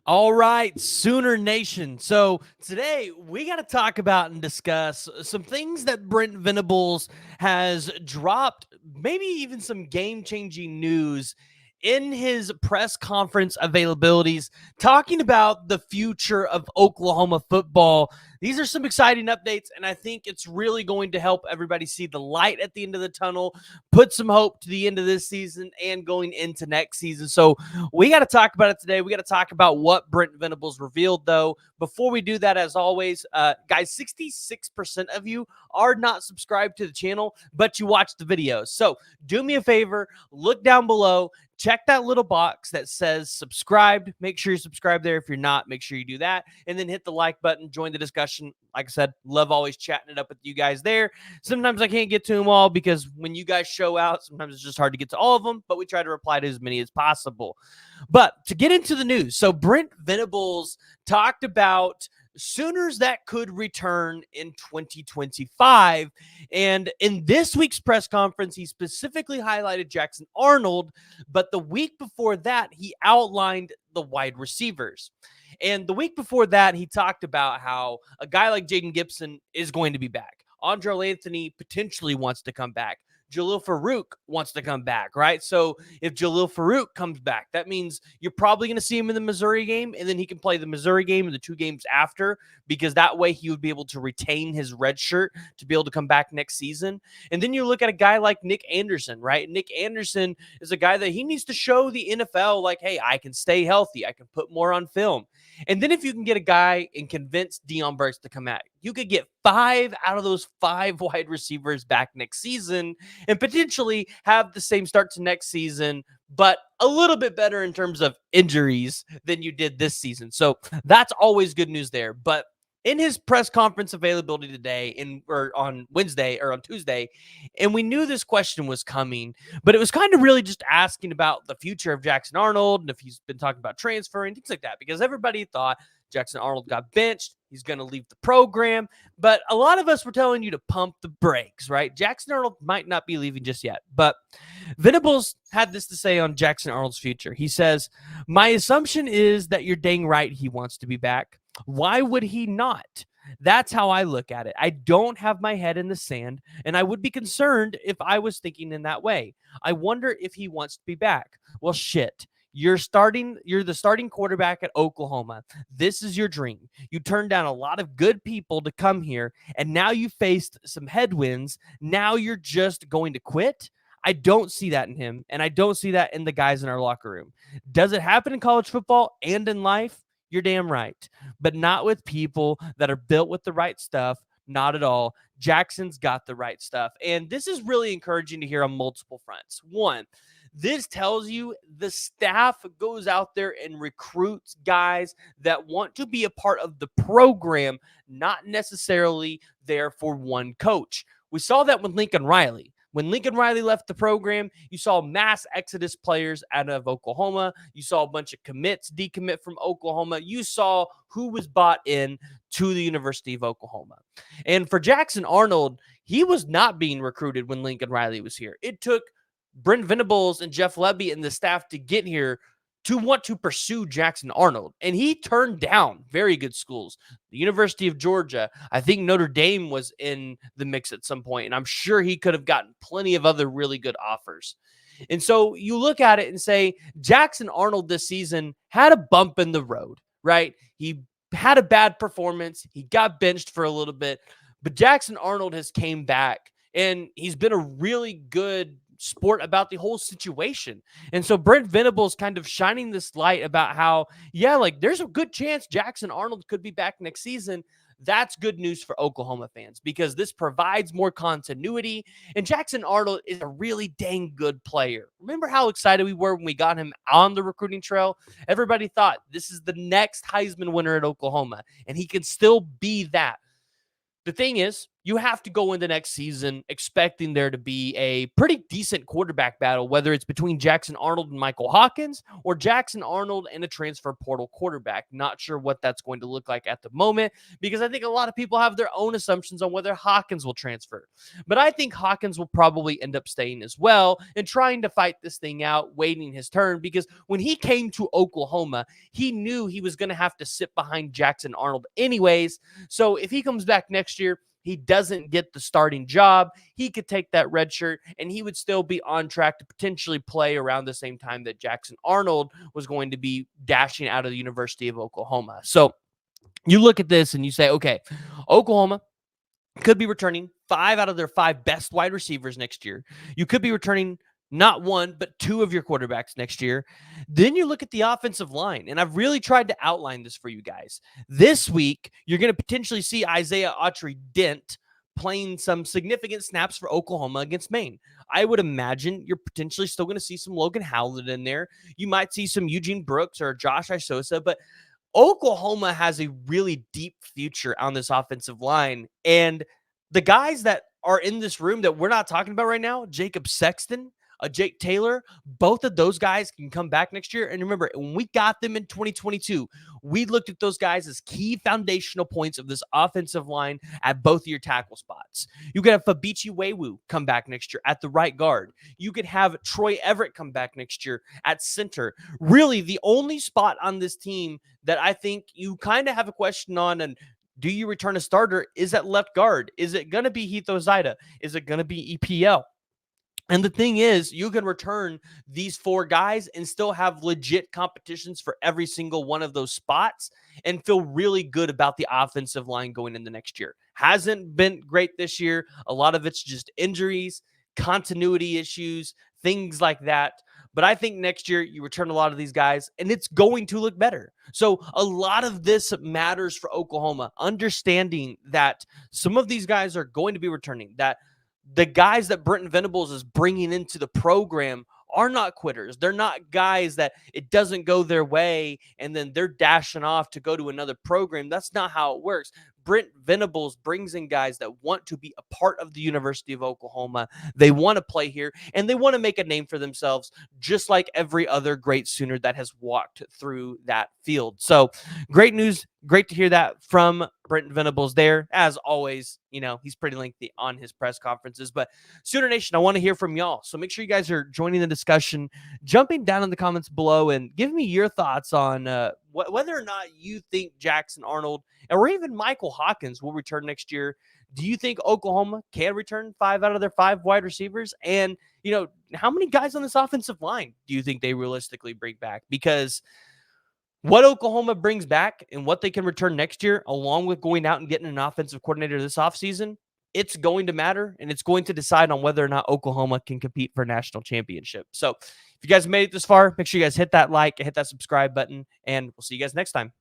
All right, Sooner Nation. So today we got to talk about and discuss some things that Brent Venables has dropped, maybe even some game changing news in his press conference availabilities, talking about the future of Oklahoma football. These are some exciting updates, and I think it's really going to help everybody see the light at the end of the tunnel, put some hope to the end of this season and going into next season. So, we got to talk about it today. We got to talk about what Brent Venables revealed, though. Before we do that, as always, guys, 66% of you are not subscribed to the channel, but you watch the videos. So do me a favor, look down below, check that little box that says subscribed. Make sure you subscribe there. If you're not, make sure you do that. And then hit the like button, join the discussion. Like I said, love always chatting it up with you guys there. Sometimes I can't get to them all because when you guys show out, sometimes it's just hard to get to all of them, but we try to reply to as many as possible. But to get into the news, so Brent Venables talked about Sooners that could return in 2025. And in this week's press conference, he specifically highlighted Jackson Arnold, but the week before that, he outlined the wide receivers. And the week before that, he talked about how a guy like Jaden Gibson is going to be back. Andrel Anthony potentially wants to come back. Jalil Farouk wants to come back, right? So if Jalil Farouk comes back, that means you're probably going to see him in the Missouri game, and then he can play the Missouri game and the 2 games after, because that way he would be able to retain his red shirt to be able to come back next season. And then you look at a guy like Nick Anderson, right? Nick Anderson is a guy that he needs to show the NFL, like, hey, I can stay healthy. I can put more on film. And then if you can get a guy and convince Deion Burks to come out, you could get 5 out of those 5 wide receivers back next season and potentially have the same start to next season, but a little bit better in terms of injuries than you did this season. So that's always good news there. But in his press conference availability today, or on Wednesday or on Tuesday, and we knew this question was coming, but it was kind of really just asking about the future of Jackson Arnold and if he's been talking about transferring, things like that, because everybody thought Jackson Arnold got benched. He's going to leave the program. But a lot of us were telling you to pump the brakes, right? Jackson Arnold might not be leaving just yet. But Venables had this to say on Jackson Arnold's future. He says, my assumption is that you're dang right he wants to be back. Why would he not? That's how I look at it. I don't have my head in the sand, and I would be concerned if I was thinking in that way. I wonder if he wants to be back. Well, shit. You're the starting quarterback at Oklahoma. This is your dream. You turned down a lot of good people to come here, and now you faced some headwinds. Now you're just going to quit? I don't see that in him, and I don't see that in the guys in our locker room. Does it happen in college football and in life? You're damn right. But not with people that are built with the right stuff. Not at all. Jackson's got the right stuff. And this is really encouraging to hear on multiple fronts. One, this tells you the staff goes out there and recruits guys that want to be a part of the program, not necessarily there for one coach. We saw that with Lincoln Riley. When Lincoln Riley left the program, you saw mass exodus players out of Oklahoma. You saw a bunch of commits decommit from Oklahoma. You saw who was bought in to the University of Oklahoma. And for Jackson Arnold, he was not being recruited when Lincoln Riley was here. It took Brent Venables and Jeff Lebby and the staff to get here to want to pursue Jackson Arnold. And he turned down very good schools. The University of Georgia, I think Notre Dame was in the mix at some point, and I'm sure he could have gotten plenty of other really good offers. And so you look at it and say, Jackson Arnold this season had a bump in the road, right? He had a bad performance. He got benched for a little bit, but Jackson Arnold has came back, and he's been a really good sport about the whole situation. And so Brent Venables kind of shining this light about how, yeah, like there's a good chance Jackson Arnold could be back next season. That's good news for Oklahoma fans because this provides more continuity. And Jackson Arnold is a really dang good player. Remember how excited we were when we got him on the recruiting trail? Everybody thought this is the next Heisman winner at Oklahoma, and he can still be that. The thing is, you have to go into next season expecting there to be a pretty decent quarterback battle, whether it's between Jackson Arnold and Michael Hawkins or Jackson Arnold and a transfer portal quarterback. Not sure what that's going to look like at the moment because I think a lot of people have their own assumptions on whether Hawkins will transfer. But I think Hawkins will probably end up staying as well and trying to fight this thing out, waiting his turn, because when he came to Oklahoma, he knew he was going to have to sit behind Jackson Arnold anyways. So if he comes back next year, he doesn't get the starting job, he could take that red shirt and he would still be on track to potentially play around the same time that Jackson Arnold was going to be dashing out of the University of Oklahoma. So you look at this and you say, okay, Oklahoma could be returning 5 out of their 5 best wide receivers next year. You could be returning not 1, but 2 of your quarterbacks next year. Then you look at the offensive line, and I've really tried to outline this for you guys. This week, you're going to potentially see Isaiah Autry-Dent playing some significant snaps for Oklahoma against Maine. I would imagine you're potentially still going to see some Logan Howlett in there. You might see some Eugene Brooks or Josh Isosa, but Oklahoma has a really deep future on this offensive line. And the guys that are in this room that we're not talking about right now, Jacob Sexton, Jake Taylor, both of those guys can come back next year. And remember, when we got them in 2022, we looked at those guys as key foundational points of this offensive line at both of your tackle spots. You could have Fabichi Wewu come back next year at the right guard. You could have Troy Everett come back next year at center. Really, the only spot on this team that I think you kind of have a question on, and do you return a starter, is at left guard. Is it going to be Heath Ozida? Is it going to be EPL? And the thing is, you can return these 4 guys and still have legit competitions for every single one of those spots and feel really good about the offensive line going into next year. Hasn't been great this year. A lot of it's just injuries, continuity issues, things like that. But I think next year you return a lot of these guys and it's going to look better. So a lot of this matters for Oklahoma, understanding that some of these guys are going to be returning, that the guys that Brent Venables is bringing into the program are not quitters. They're not guys that it doesn't go their way and then they're dashing off to go to another program. That's not how it works. Brent Venables brings in guys that want to be a part of the University of Oklahoma. They want to play here and they want to make a name for themselves, just like every other great Sooner that has walked through that field. So great news. Great to hear that from Brent Venables there. As always, he's pretty lengthy on his press conferences. But Sooner Nation, I want to hear from y'all. So make sure you guys are joining the discussion, jumping down in the comments below, and give me your thoughts on whether or not you think Jackson Arnold or even Michael Hawkins will return next year. Do you think Oklahoma can return 5 out of their 5 wide receivers? And, how many guys on this offensive line do you think they realistically bring back? Because what Oklahoma brings back and what they can return next year, along with going out and getting an offensive coordinator this offseason, it's going to matter, and it's going to decide on whether or not Oklahoma can compete for a national championship. So if you guys made it this far, make sure you guys hit that like, hit that subscribe button, and we'll see you guys next time.